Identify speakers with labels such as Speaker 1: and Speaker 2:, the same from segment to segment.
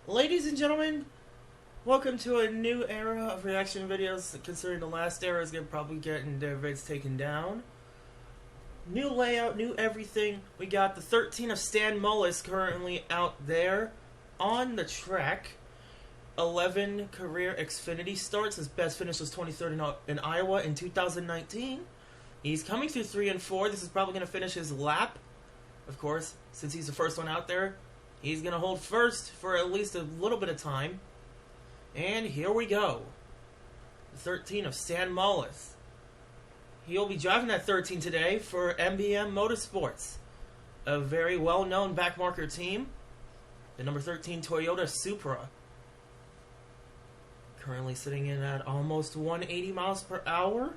Speaker 1: Ladies and gentlemen, welcome to a new era of reaction videos. Considering the last era is gonna probably getting their vids taken down. New layout, new everything. We got the 13 of Stan Mullis currently out there on the track. 11 career Xfinity starts. His best finish was 23rd in Iowa in 2019. He's coming through 3 and 4. This is probably going to finish his lap. Of course, since he's the first one out there, he's going to hold first for at least a little bit of time. And here we go. The 13 of Stan Mullis. He'll be driving that 13 today for MBM Motorsports, a very well-known backmarker team. The number 13 Toyota Supra. Currently sitting in at almost 180 miles per hour.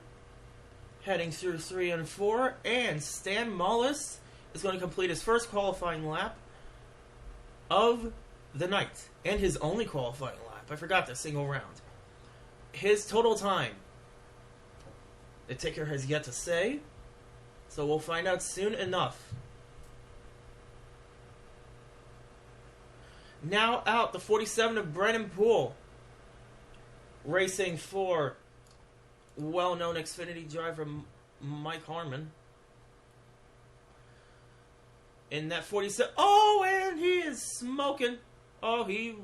Speaker 1: Heading through 3 and 4. And Stan Mullis is going to complete his first qualifying lap of the night. And his only qualifying lap. I forgot that single round. His total time, the ticker has yet to say. So we'll find out soon enough. Now out, the 47 of Brennan Poole. Racing for well-known Xfinity driver Mike Harmon. In that 47... Oh, and he is smoking. Oh, he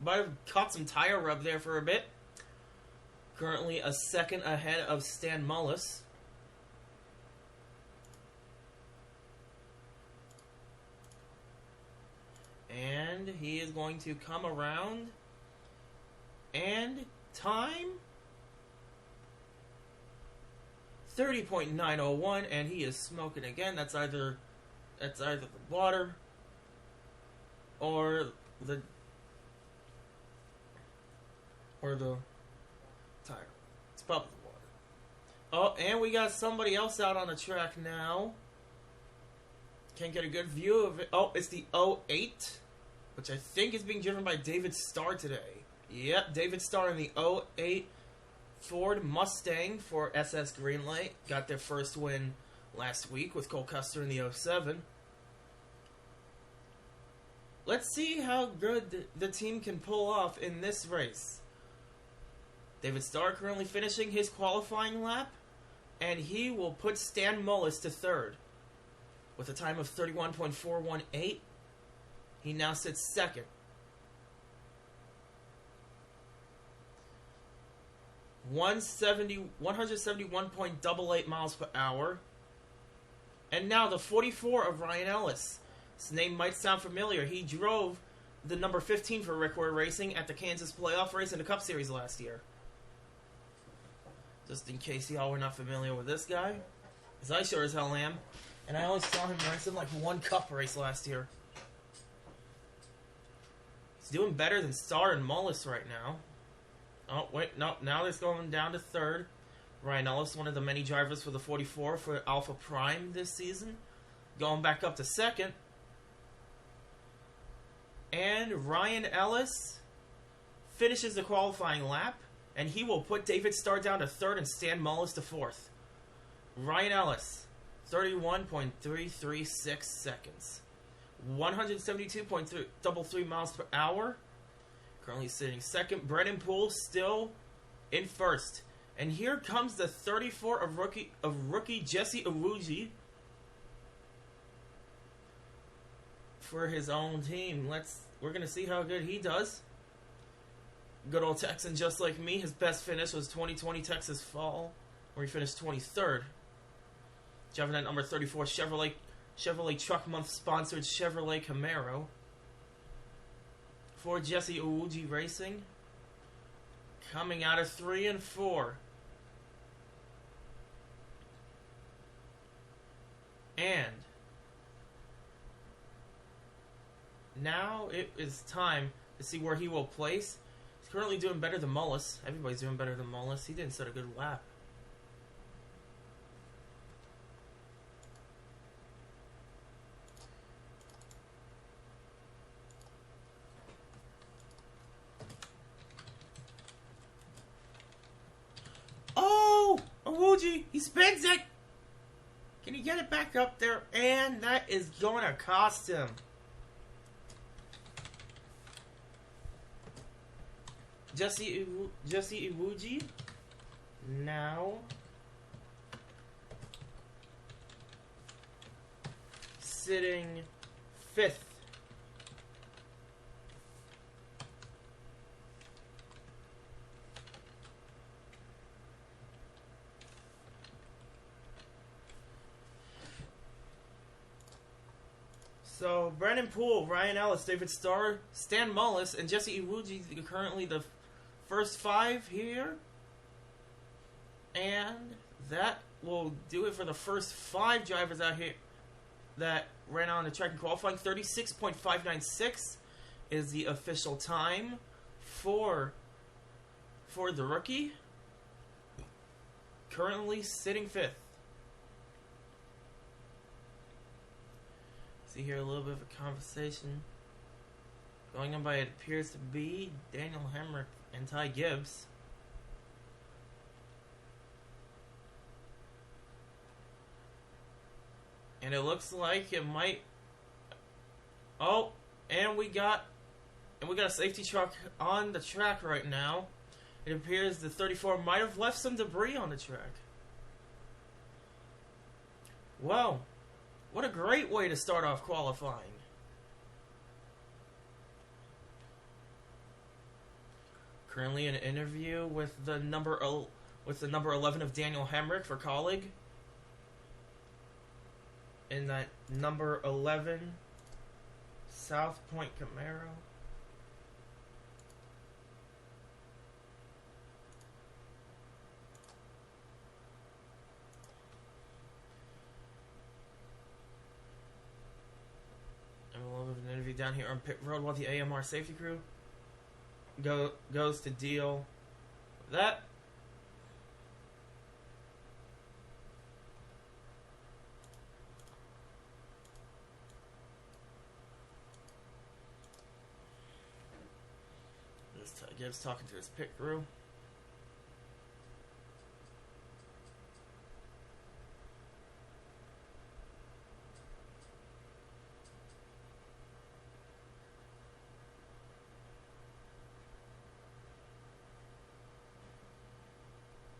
Speaker 1: might have caught some tire rub there for a bit. Currently a second ahead of Stan Mullis. And he is going to come around. And time 30.901, and he is smoking again. That's either the water or the tire. It's probably the water. Oh, and we got somebody else out on the track now. Can't get a good view of it. Oh, it's the 08, which I think is being driven by David Starr today. Yep, David Starr in the 08 Ford Mustang for SS Greenlight. Got their first win last week with Cole Custer in the 07. Let's see how good the team can pull off in this race. David Starr currently finishing his qualifying lap, and he will put Stan Mullis to third. With a time of 31.418, he now sits second. 171.88 miles per hour. And now the 44 of Ryan Ellis. His name might sound familiar. He drove the number 15 for Rickware Racing at the Kansas playoff race in the Cup Series last year. Just in case y'all were not familiar with this guy. Because I sure as hell am. And I only saw him racing like one Cup race last year. He's doing better than Starr and Mullis right now. Oh, wait, no, now it's going down to third. Ryan Ellis, one of the many drivers for the 44 for Alpha Prime this season. Going back up to second. And Ryan Ellis finishes the qualifying lap. And he will put David Starr down to third and Stan Mullis to fourth. Ryan Ellis, 31.336 seconds. 172.33 miles per hour. Currently sitting second. Brennan Poole still in first. And here comes the 34 of rookie Jesse Iwuji for his own team. We're gonna see how good he does. Good old Texan just like me. His best finish was 2020 Texas Fall, where he finished 23rd. Driving that number 34 Chevrolet Truck Month sponsored Chevrolet Camaro. For Jesse Iwuji Racing, coming out of 3 and 4. And now it is time to see where he will place. He's currently doing better than Mullis. Everybody's doing better than Mullis. He didn't set a good lap. He spins it! Can he get it back up there? And that is going to cost him. Jesse Iwuji now sitting 5th. So, Brandon Poole, Ryan Ellis, David Starr, Stan Mullis, and Jesse Iwuji are currently the first 5 here. And that will do it for the first 5 drivers out here that ran on the track in qualifying. 36.596 is the official time for the rookie. Currently sitting 5th. See here a little bit of a conversation going on by, it appears to be Daniel Hemrick and Ty Gibbs. And it looks like it might. Oh, and we got a safety truck on the track right now. It appears the 34 might have left some debris on the track. Well, what a great way to start off qualifying. Currently in an interview with the number 11 of Daniel Hemrick for colleague. In that number 11 South Point Camaro. And a little bit of an interview down here on pit road while the AMR safety crew goes to deal with that. Gibbs talking to his pit crew.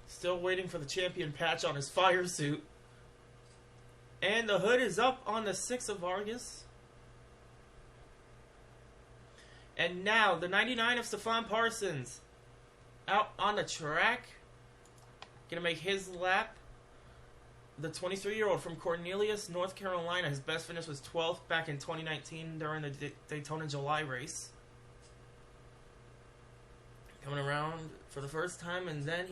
Speaker 1: Still waiting for the champion patch on his fire suit. And the hood is up on the 6 of Argus. And now, the 99 of Stefan Parsons out on the track. Gonna make his lap. The 23-year-old from Cornelius, North Carolina. His best finish was 12th back in 2019 during the Daytona July race. Coming around for the first time, and then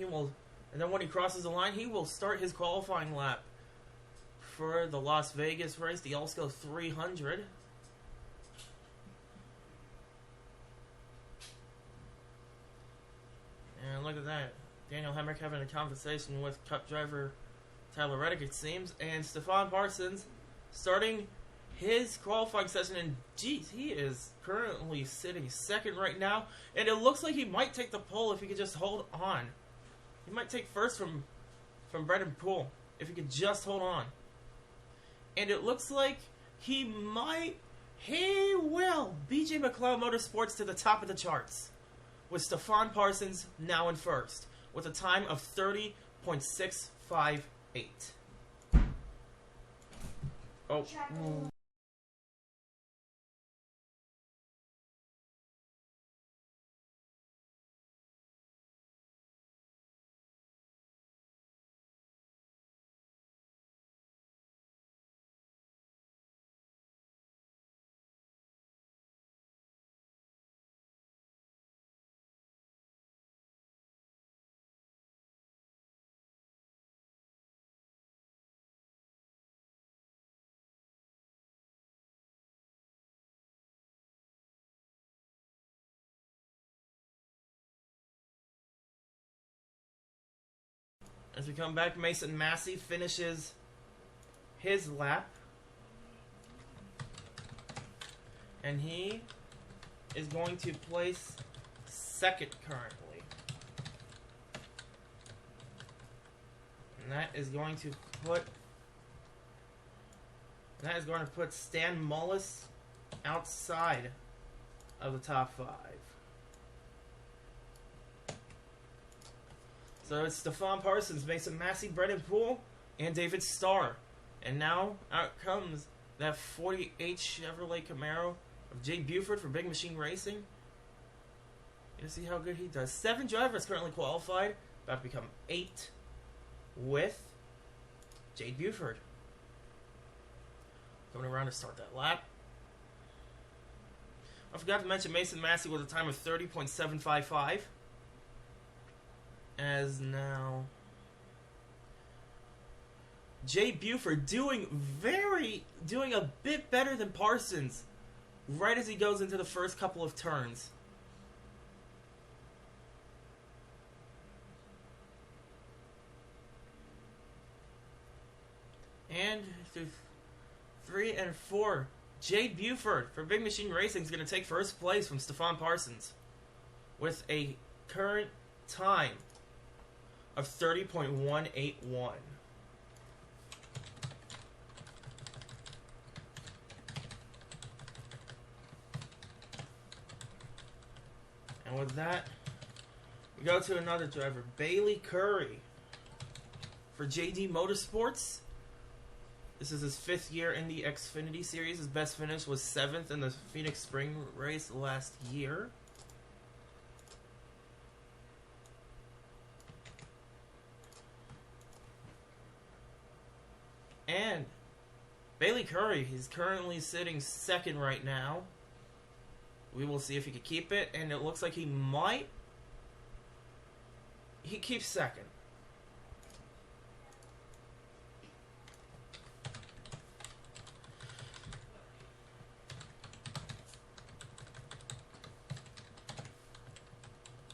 Speaker 1: when he crosses the line, he will start his qualifying lap for the Las Vegas race, the Alsco 300. And look at that. Daniel Hemrick having a conversation with Cup driver Tyler Reddick, it seems. And Stefan Parsons starting his qualifying session. And geez, he is currently sitting 2nd right now. And it looks like he might take the pole if he could just hold on. He might take first from Brandon Poole if he could just hold on. And it looks like he will. BJ McLeod Motorsports to the top of the charts, with Stefan Parsons now in 1st, with a time of 30.658. Oh. As we come back, Mason Massey finishes his lap. And he is going to place 2nd currently. And that is going to put Stan Mullis outside of the top 5. So it's Stefan Parsons, Mason Massey, Brendan Poole, and David Starr. And now out comes that 48 Chevrolet Camaro of Jay Buford for Big Machine Racing. You see how good he does. 7 drivers currently qualified, about to become 8 with Jade Buford. Coming around to start that lap. I forgot to mention Mason Massey with a time of 30.755. As now Jade Buford doing a bit better than Parsons right as he goes into the first couple of turns. And through 3 and 4, Jade Buford for Big Machine Racing is going to take first place from Stefan Parsons with a current time of 30.181. And with that, we go to another driver, Bailey Curry for JD Motorsports. This is his 5th year in the Xfinity Series. His best finish was 7th in the Phoenix Spring race last year. And Bailey Curry, he's currently sitting 2nd right now. We will see if he can keep it, and it looks like he might. He keeps 2nd.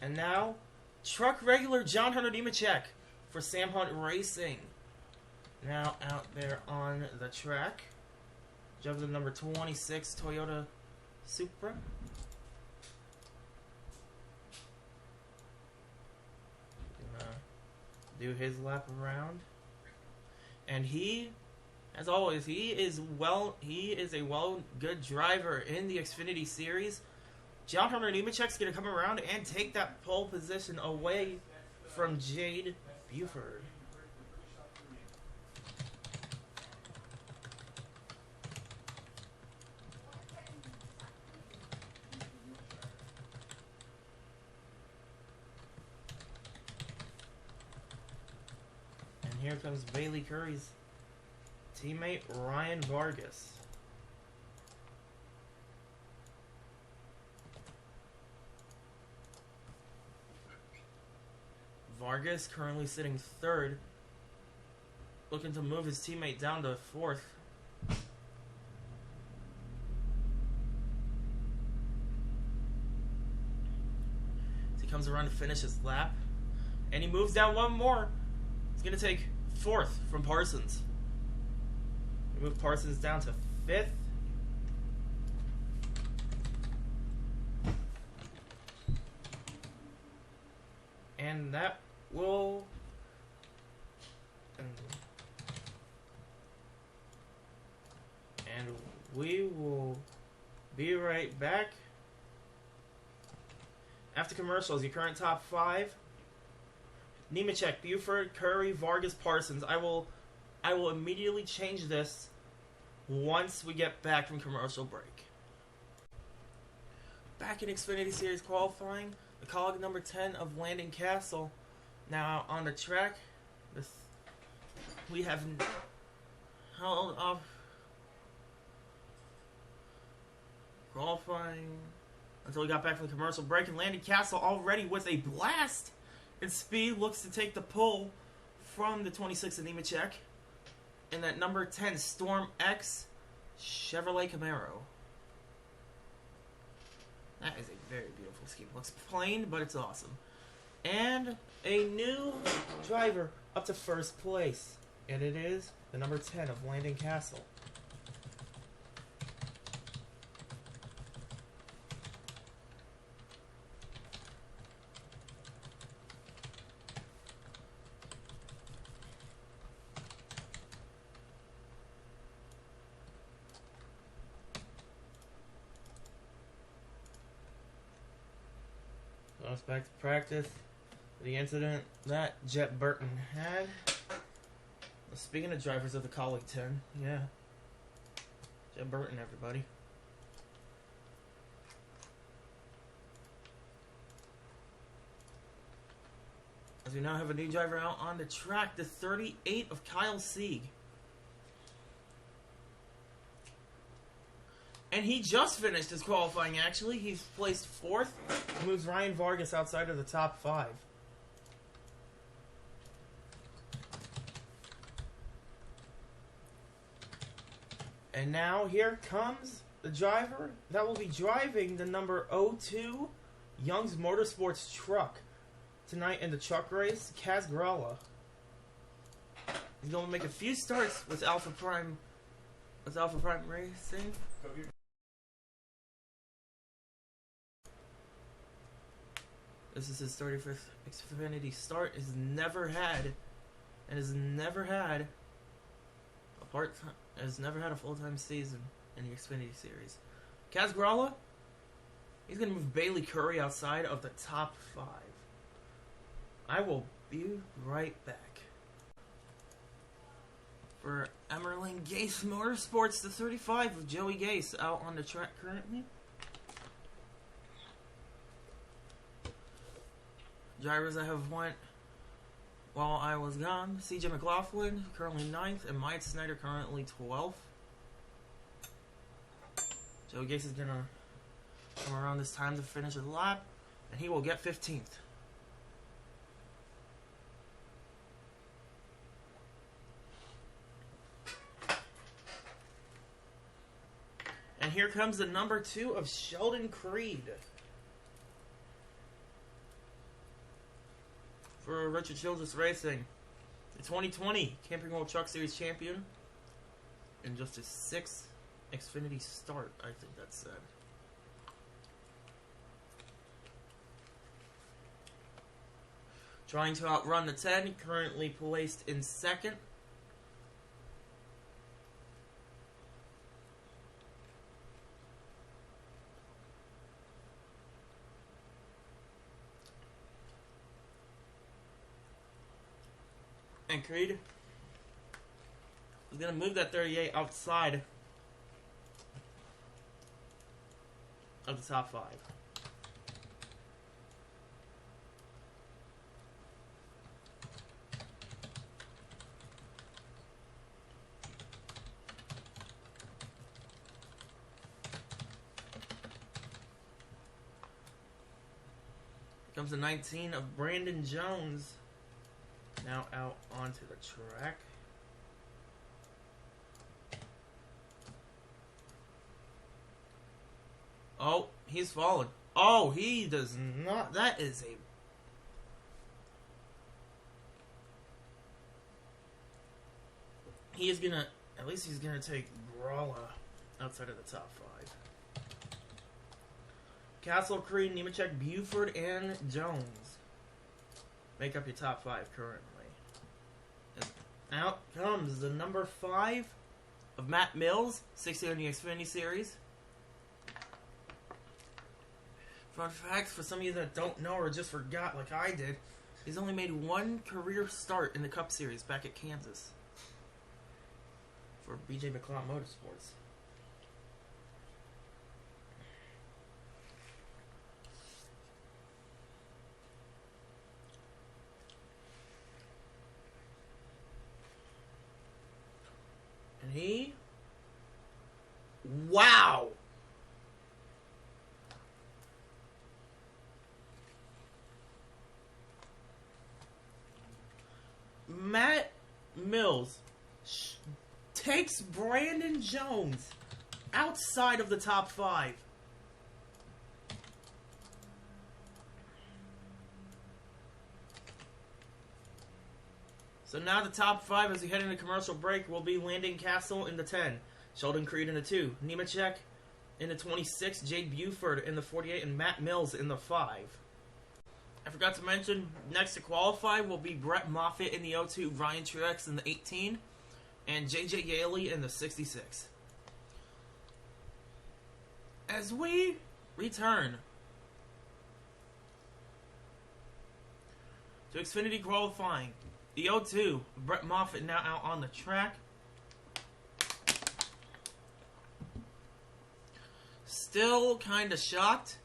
Speaker 1: And now, truck regular John Hunter Nemechek for Sam Hunt Racing. Now out there on the track. Drives the number 26 Toyota Supra. Gonna do his lap around. And he, as always, he is a good driver in the Xfinity Series. John Hunter Nemechek's going to come around and take that pole position away from Jade Buford. And here comes Bailey Curry's teammate, Ryan Vargas. Vargas currently sitting 3rd, looking to move his teammate down to 4th. As he comes around to finish his lap, and he moves down one more. He's going to take 4th from Parsons. We move Parsons down to 5th. And that will and we will be right back after commercials. Your current top 5: Nemechek, Buford, Curry, Vargas, Parsons. I will immediately change this once we get back from commercial break. Back in Xfinity Series qualifying, the cog number 10 of Landon Castle. Now on the track, we have held off qualifying until we got back from the commercial break, and Landon Castle already with a blast in speed looks to take the pull from the 26 of Nemechek and that number 10 Storm X Chevrolet Camaro. That is a very beautiful scheme. Looks plain, but it's awesome. And a new driver up to 1st place. And it is the number 10 of Landon Castle. Goes back to practice. the incident that Jet Burton had. Speaking of drivers of the Colleague 10, yeah. Jet Burton, everybody. As we now have a new driver out on the track, the 38 of Kyle Sieg. And he just finished his qualifying, actually. He's placed 4th. Moves Ryan Vargas outside of the top 5. And now here comes the driver that will be driving the number 02 Young's Motorsports truck tonight in the truck race, Kaz Gralla. He's going to make a few starts with Alpha Prime Racing. This is his 35th Xfinity start. Has never had a full-time season in the Xfinity Series. Kaz Gralla, he's going to move Bailey Curry outside of the top 5. I will be right back. For Emerling Gase Motorsports, the 35 of Joey Gase out on the track currently. Drivers that have went while I was gone: CJ McLaughlin currently 9th, and Myatt Snyder currently 12th. Joey Gase is gonna come around this time to finish a lap, and he will get 15th. And here comes the number 2 of Sheldon Creed. For Richard Childress Racing, the 2020 Camping World Truck Series champion, in just his 6th Xfinity start, I think that's said. Trying to outrun the 10, currently placed in 2nd. And Creed is going to move that 38 outside of the top 5. Comes the 19 of Brandon Jones. Now out onto the track. Oh, he's fallen. Oh, he does not. That is a... He is gonna... At least he's gonna take Gralla outside of the top 5. Castle, Creed, Nemechek, Buford, and Jones make up your top 5 currently. Out comes the number 5 of Matt Mills, 60 on the Xfinity Series. Fun facts for some of you that don't know or just forgot like I did, he's only made 1 career start in the Cup Series back at Kansas for BJ McLeod Motorsports. And he... Wow! Matt Mills takes Brandon Jones outside of the top 5. So now the top 5 as we head into commercial break will be Landon Castle in the 10, Sheldon Creed in the 2, Nemechek in the 26, Jade Buford in the 48, and Matt Mills in the 5. I forgot to mention, next to qualify will be Brett Moffitt in the 02, Ryan Truex in the 18, and JJ Yaley in the 66. As we return to Xfinity qualifying. The 02, Brett Moffitt now out on the track. Still kind of shocked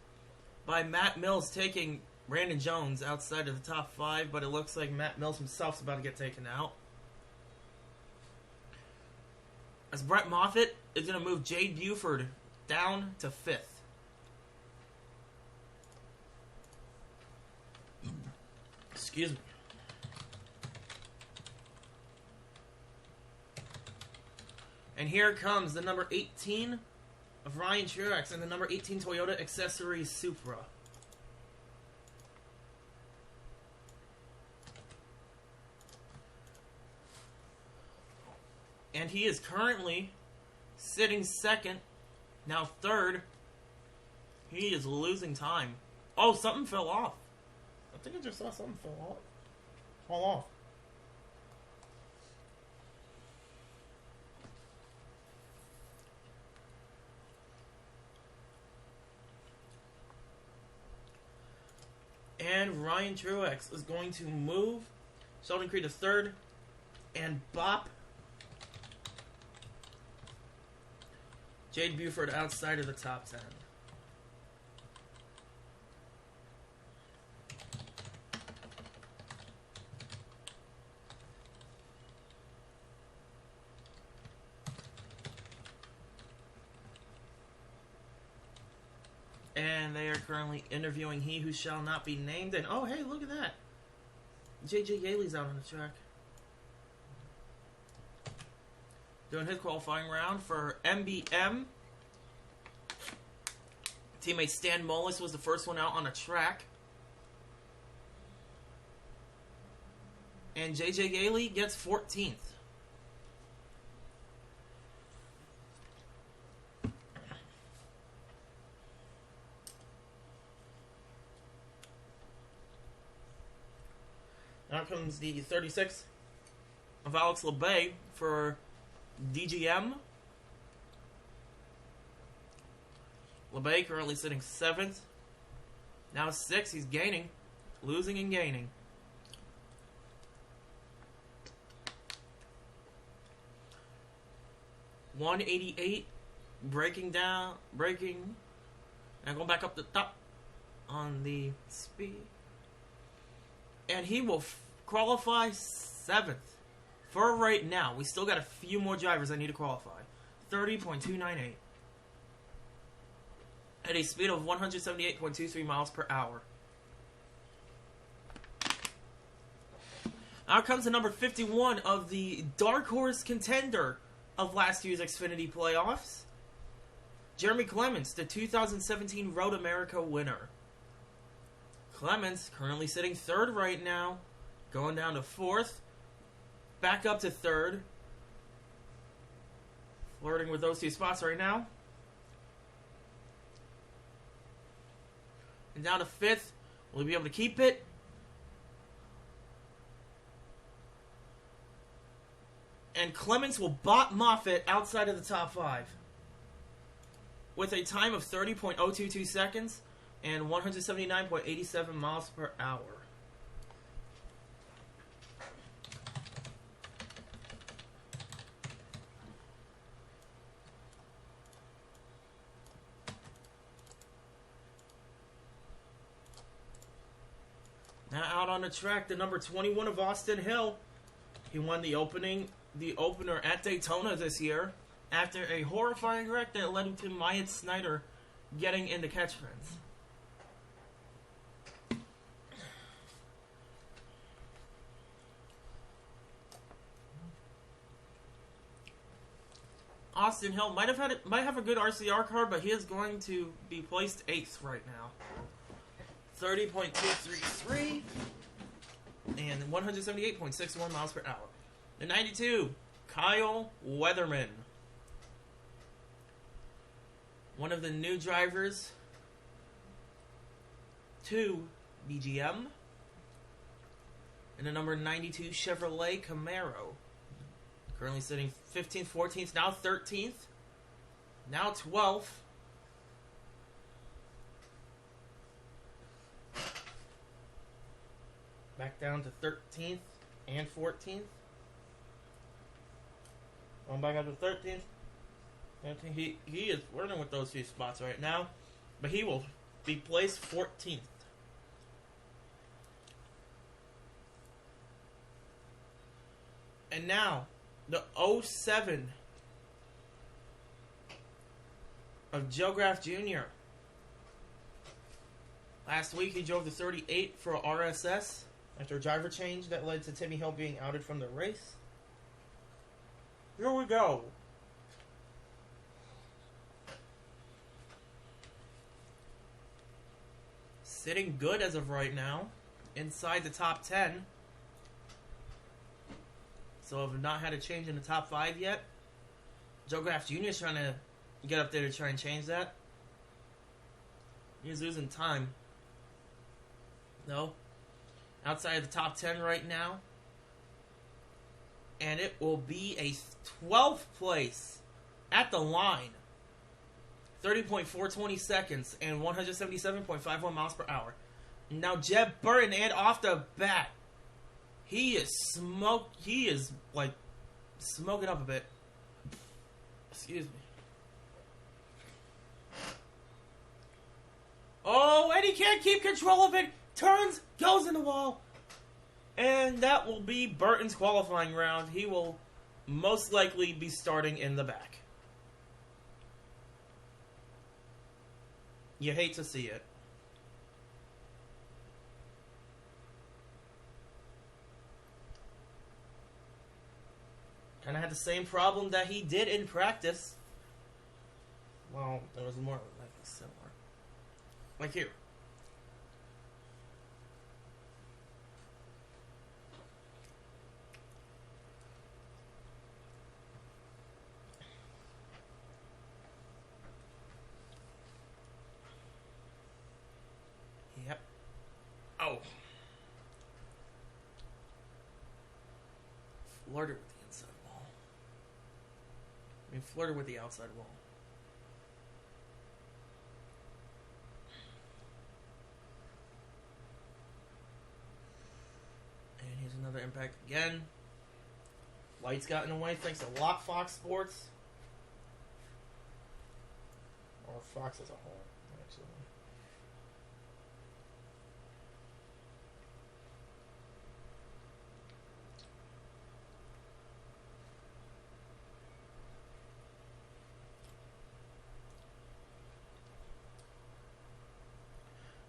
Speaker 1: by Matt Mills taking Brandon Jones outside of the top 5, but it looks like Matt Mills himself's about to get taken out. As Brett Moffitt is going to move Jade Buford down to 5th. Excuse me. And here comes the number 18 of Ryan Truex and the number 18 Toyota Accessories Supra. And he is currently sitting 2nd, now 3rd. He is losing time. Oh, something fell off. I think I just saw something fall off. And Ryan Truex is going to move Sheldon Creed to 3rd and bop Jade Buford outside of the top 10. And they are currently interviewing he who shall not be named. And oh, hey, look at that. J.J. Yaley's out on the track. Doing his qualifying round for MBM. Teammate Stan Mullis was the first one out on the track. And J.J. Yaley gets 14th. Now comes the 36 of Alex LeBay for DGM. LeBay currently sitting 7th. Now 6th. He's gaining. Losing and gaining. .188. Breaking. And going back up the top on the speed. And he will qualify 7th. For right now, we still got a few more drivers that need to qualify. 30.298. At a speed of 178.23 miles per hour. Now comes the number 51 of the dark horse contender of last year's Xfinity playoffs. Jeremy Clements, the 2017 Road America winner. Clements currently sitting 3rd right now. Going down to 4th. Back up to 3rd. Flirting with those 2 spots right now. And down to 5th. Will he be able to keep it? And Clements will bot Moffitt outside of the top 5. With a time of 30.022 seconds and 179.87 miles per hour. Now out on the track, the number 21 of Austin Hill. He won the opener at Daytona this year after a horrifying wreck that led to Myatt Snyder getting into catch fence. Austin Hill might have a good RCR card, but he is going to be placed 8th right now. 30.233 and 178.61 miles per hour. The 92, Kyle Weatherman. One of the new drivers to BGM. And the number 92 Chevrolet Camaro. Currently sitting 15th, 14th, now 13th, now 12th. Back down to 13th and 14th. Going back up to 13th. He is flirting with those few spots right now. But he will be placed 14th. And now, the 07 of Joe Graff Jr. Last week he drove the 38 for RSS after a driver change that led to Timmy Hill being outed from the race. Here we go. Sitting good as of right now, inside the top 10. So I've not had a change in the top 5 yet. Joe Graff Jr. is trying to get up there to try and change that. He's losing time. No. Outside of the top 10 right now. And it will be a 12th place at the line. 30.420 seconds and 177.51 miles per hour. Now Jeb Burton, and off the bat, he is like smoking up a bit. Excuse me. Oh, and he can't keep control of it. Turns, goes in the wall. And that will be Burton's qualifying round. He will most likely be starting in the back. You hate to see it. Kind of had the same problem that he did in practice. Well, there was more like similar. Like here. Yep. Oh. Flirted with the inside wall. I mean, flirted with the outside wall. And here's another impact again. Lights got in the way thanks to Lock Fox Sports. Or Fox as a whole, actually.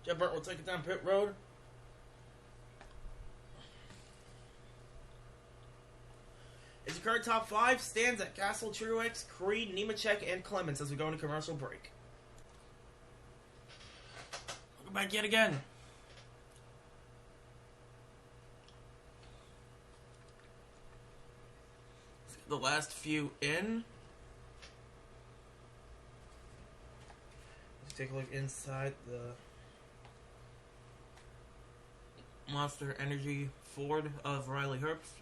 Speaker 1: Jeff Burt will take it down pit road. His current top 5 stands at Castle, Truex, Creed, Nemechek, and Clements as we go into commercial break. Welcome back yet again. Let's get the last few in. Let's take a look inside the Monster Energy Ford of Riley Herbst.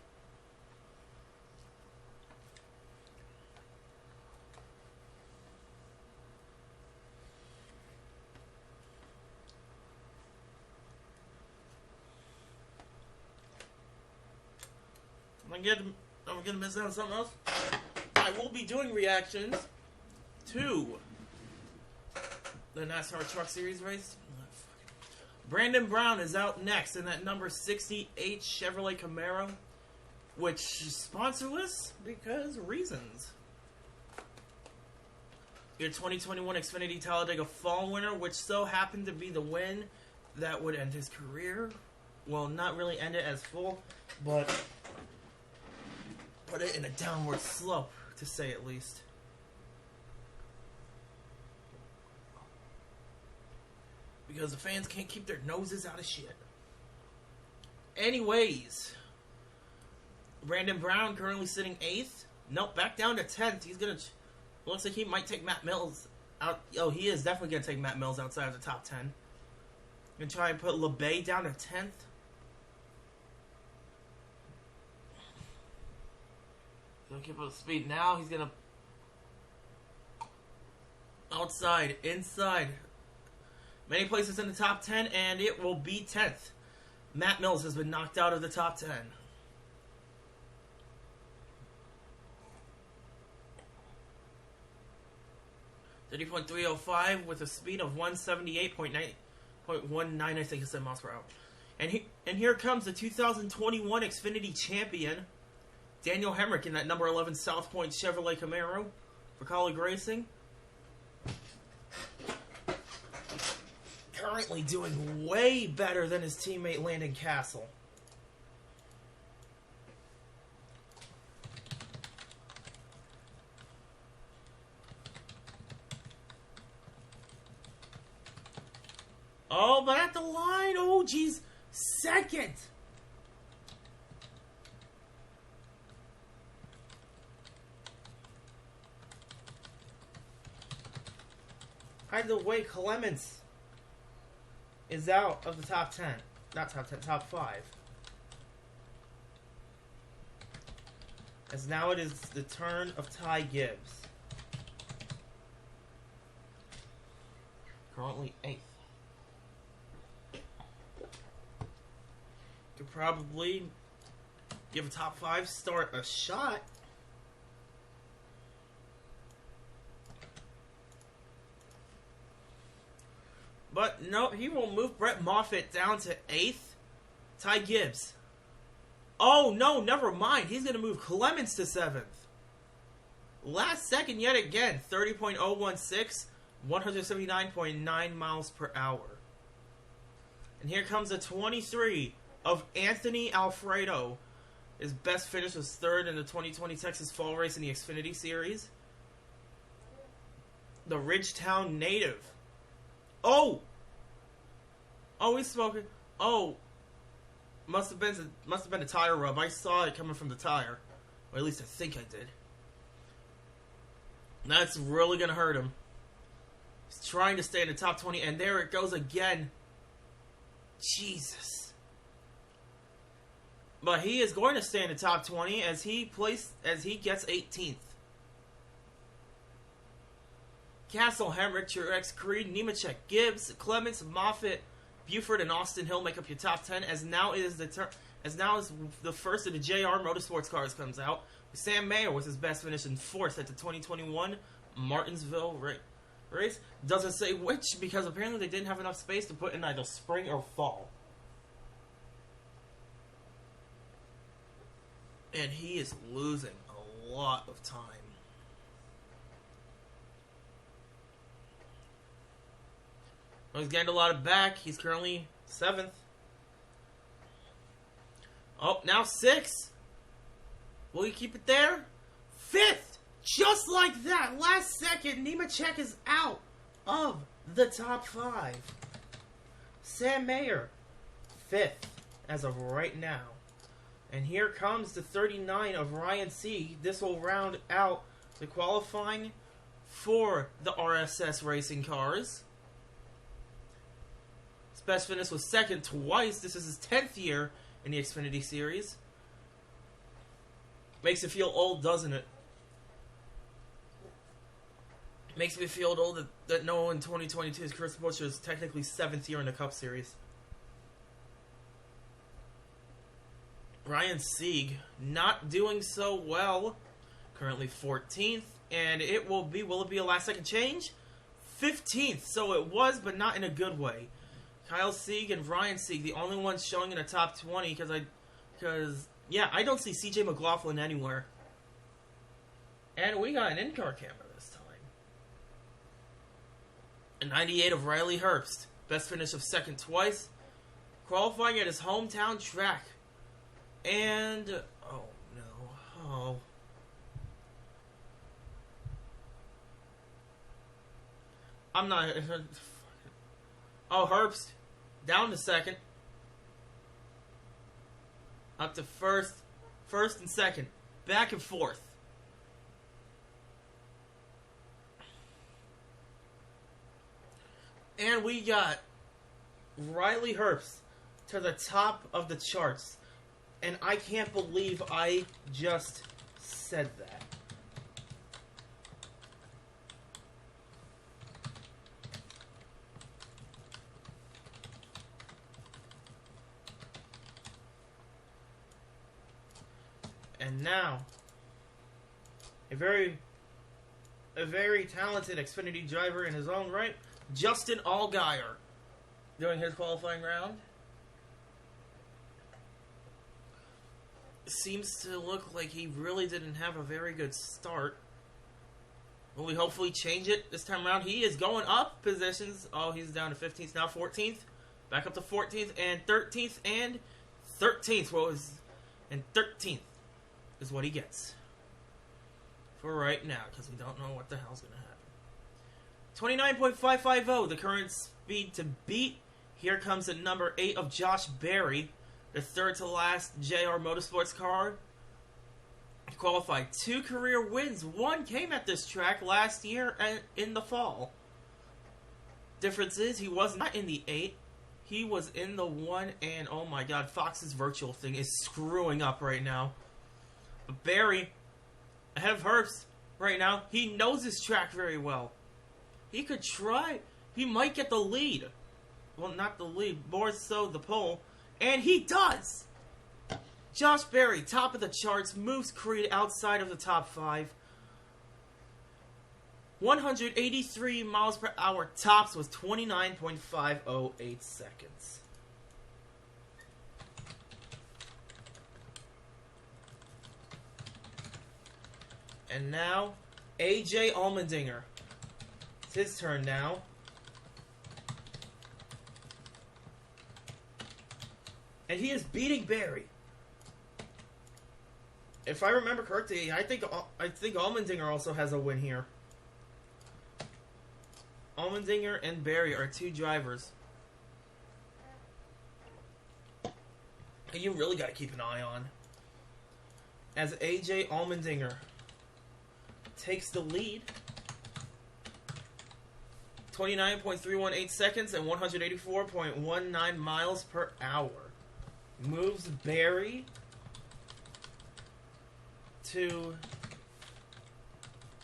Speaker 1: I'm gonna miss out on something else. I will be doing reactions to the NASCAR Truck Series race. Brandon Brown is out next in that number 68 Chevrolet Camaro, which is sponsorless because reasons. Your 2021 Xfinity Talladega Fall winner, which so happened to be the win that would end his career. Well, not really end it as full, but put it in a downward slope, to say at least. Because the fans can't keep their noses out of shit. Anyways, Brandon Brown currently sitting 8th. Nope, back down to 10th. He's gonna. Looks like he might take Matt Mills out. Oh, he is definitely gonna take Matt Mills outside of the top 10. Gonna try and put LeBay down to 10th. Gonna keep up speed now. He's gonna outside, inside. Many places in the top 10, and it will be 10th. Matt Mills has been knocked out of the top 10. .305 with a speed of 178.19, I think it's miles per hour. And here comes the 2021 Xfinity champion, Daniel Hemrick, in that number 11 South Point Chevrolet Camaro for Colleague Racing. Currently doing way better than his teammate Landon Castle. Oh, but at the line, oh geez, second. Either way, Clements is out of the top 10. Not top 10, top 5. As now it is the turn of Ty Gibbs. Currently 8th. Could probably give a top 5 start a shot. But no, he will move Brett Moffitt down to 8th. Ty Gibbs. Oh no, never mind. He's going to move Clements to 7th. Last second yet again. 30.016. 179.9 miles per hour. And here comes a 23 of Anthony Alfredo. His best finish was 3rd in the 2020 Texas Fall Race in the Xfinity Series. The Ridgetown native. Oh! Oh, he's smoking. Oh. Must have been a tire rub. I saw it coming from the tire. Or at least I think I did. That's really going to hurt him. He's trying to stay in the top 20, and there it goes again. Jesus. But he is going to stay in the top 20 as he gets 18th. Castle, Hemrick, Truex, Creed, Nemechek, Gibbs, Clements, Moffitt, Buford, and Austin Hill make up your top 10. As now is the first of the JR Motorsports cars comes out. Sam Mayer was his best finish in 4th at the 2021 Martinsville race. Doesn't say which because apparently they didn't have enough space to put in either spring or fall. And he is losing a lot of time. Well, he's gained a lot of back. He's currently 7th. Oh, now 6th. Will he keep it there? 5th! Just like that! Last second, Nemechek is out of the top 5. Sam Mayer, 5th as of right now. And here comes the 39 of Ryan Sieg. This will round out the qualifying for the RSS racing cars. His best finish was 2nd twice. This is his 10th year in the Xfinity Series. Makes it feel old, doesn't it? Makes me feel old that no one in 2022 is Chris Buescher's technically 7th year in the Cup Series. Ryan Sieg not doing so well. Currently 14th. And will it be a last second change? 15th. So it was, but not in a good way. Kyle Sieg and Ryan Sieg, the only ones showing in the top 20 because I don't see CJ McLaughlin anywhere. And we got an in-car camera this time. A 98 of Riley Herbst. Best finish of 2nd twice. Qualifying at his hometown track. And, oh no, oh. I'm not, oh, Herbst, down to 2nd. Up to 1st and 2nd, back and forth. And we got Riley Herbst to the top of the charts. And I can't believe I just said that. And now, a very talented Xfinity driver in his own right, Justin Allgaier, doing his qualifying round. Seems to look like he really didn't have a very good start. Will we hopefully change it this time around? He is going up positions. Oh, he's down to 15th, now 14th. Back up to 14th and 13th and 13th. And 13th is what he gets for right now, because we don't know what the hell's going to happen. 29.550, the current speed to beat. Here comes the number 8 of Josh Berry, the third to last JR Motorsports car. He qualified 2 career wins. 1 came at this track last year in the fall. Difference is he was not in the 8. He was in the 1, and oh my god, Fox's virtual thing is screwing up right now. But Barry, ahead of Herbst right now, he knows his track very well. He could try. He might get the lead. Well, not the lead, more so the pole. And he does! Josh Berry, top of the charts, moves Creed outside of the top 5. 183 miles per hour tops was 29.508 seconds. And now, AJ Allmendinger. It's his turn now. And he is beating Barry. If I remember correctly, I think Allmendinger also has a win here. Allmendinger and Barry are 2 drivers and you really got to keep an eye on, as AJ Allmendinger takes the lead. 29.318 seconds and 184.19 miles per hour. Moves Barry to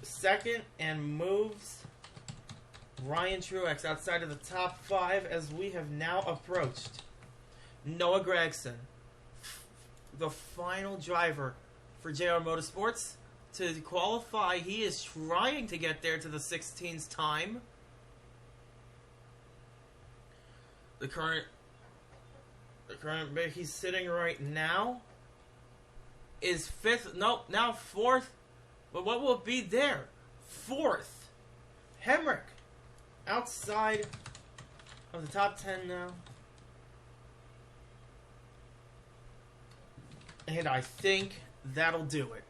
Speaker 1: second and moves Ryan Truex outside of the top 5, as we have now approached Noah Gragson, the final driver for JR Motorsports to qualify. He is trying to get there to the 16's time. The current he's sitting right now is 5th. Nope, now 4th. But what will it be there? 4th. Hemrick outside of the top 10 now. And I think that'll do it.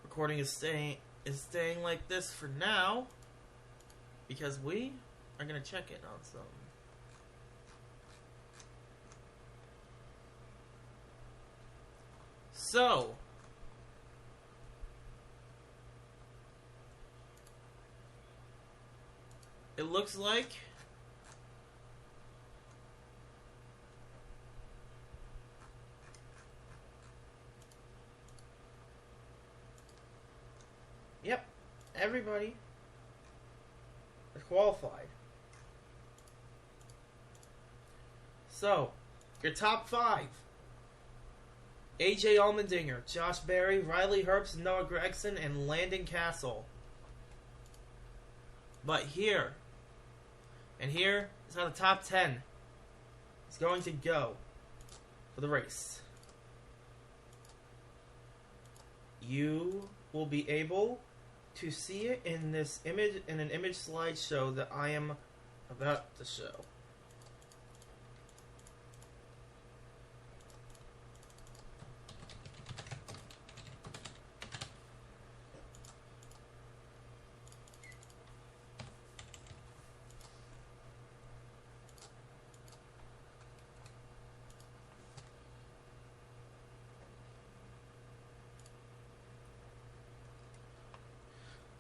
Speaker 1: Recording is staying like this for now, because we are gonna check it on some. So it looks like yep, everybody is qualified. So, your top 5. AJ Allmendinger, Josh Berry, Riley Herbst, Noah Gragson, and Landon Castle. But here is how the top 10 is going to go for the race. You will be able to see it in this image, in an image slideshow that I am about to show.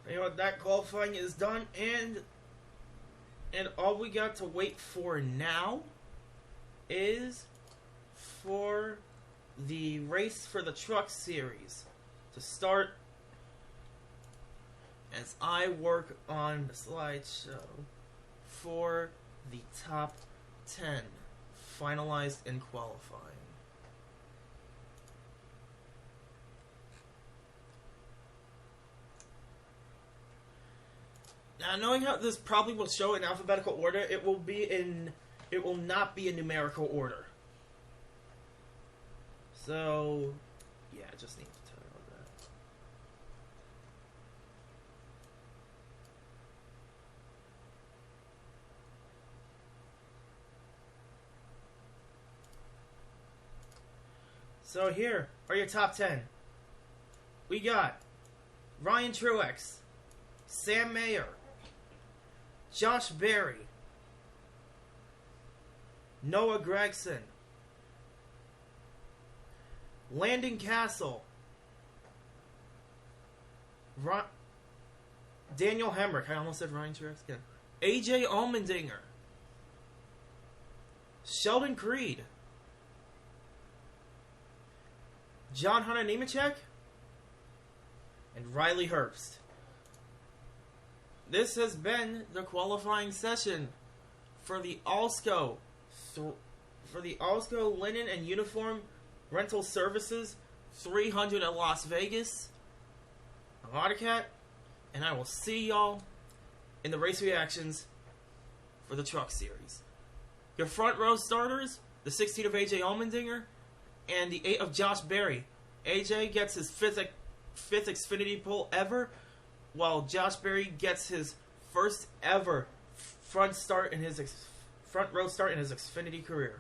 Speaker 1: You know what, that qualifying is done, and all we got to wait for now is for the race for the truck series to start as I work on the slideshow for the top 10 finalized in qualifying. Now, knowing how this probably will show in alphabetical order, it will not be in numerical order. So, yeah, I just need to tell you that. So here are your top 10. We got Ryan Truex, Sam Mayer, Josh Berry, Noah Gregson, Landon Castle, Daniel Hemrick, I almost said Ryan Truex again, AJ Allmendinger, Sheldon Creed, John Hunter Nemechek, and Riley Herbst. This has been the qualifying session for the Alsco Linen and Uniform Rental Services 300 at Las Vegas. I'm Autocat, and I will see y'all in the race reactions for the truck series. Your front row starters, the 16 of AJ Allmendinger and the 8 of Josh Berry. AJ gets his fifth Xfinity pole ever, while Josh Berry gets his first ever front row start in his Xfinity career.